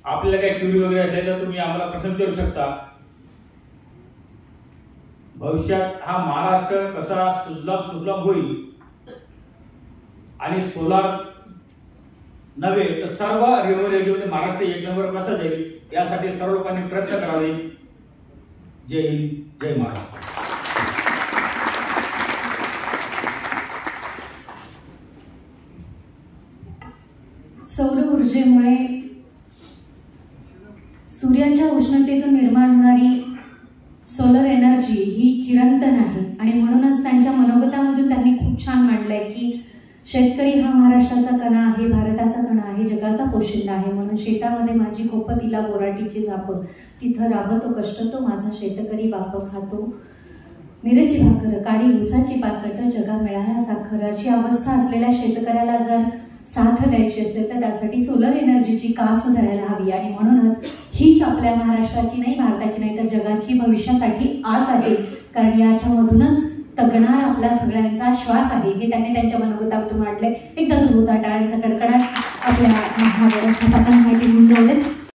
आपल्याला काही क्युरी वगैरे असेल तर तुम्ही आम्हाला प्रश्न विचारू शकता। भविष्यात हा महाराष्ट्र कसा सुजलाम होईल आणि सोलार नव्हे तर सर्व रिन्युएबल एनर्जीमध्ये महाराष्ट्र एक नंबर कसा जाईल यासाठी सर्व लोकांनी प्रयत्न करावे। जय हिंद, जय महाराष्ट्र। सौर ऊर्जेमुळे सूर्याच्या उष्णतेतून निर्माण होणारी सोलर एनर्जी ही चिरंतन आहे आणि म्हणूनच त्यांच्या मनोगतामधून त्यांनी खूप छान मांडलंय की शेतकरी हा महाराष्ट्राचा कणा आहे, भारताचा कणा आहे, जगाचा पोशिंदा आहे। म्हणून शेतामध्ये माझी कोप तिला बोराटीची झाप, तिथं राबतो कष्ट तो माझा शेतकरी बाप खातो मिरची भाकर काडी ऊसाची पाचट जगा मिळाया साखर। अशी अवस्था असलेल्या शेतकऱ्याला जर साथ द्यायची असेल तर त्यासाठी सोलर एनर्जीची कास धरायला हवी आणि म्हणूनच हीच आपल्या महाराष्ट्राची नाही, भारताची नाही तर जगाची भविष्यासाठी आस आहे। कारण याच्यामधूनच तगणार आपला सगळ्यांचा श्वास आहे हे त्यांनी त्यांच्या मनोगतातून मांडले। एकदा जोरदार टाळ्यांचा कडकडाट आपल्या महाव्यवस्थापकांसाठी नोंदवले।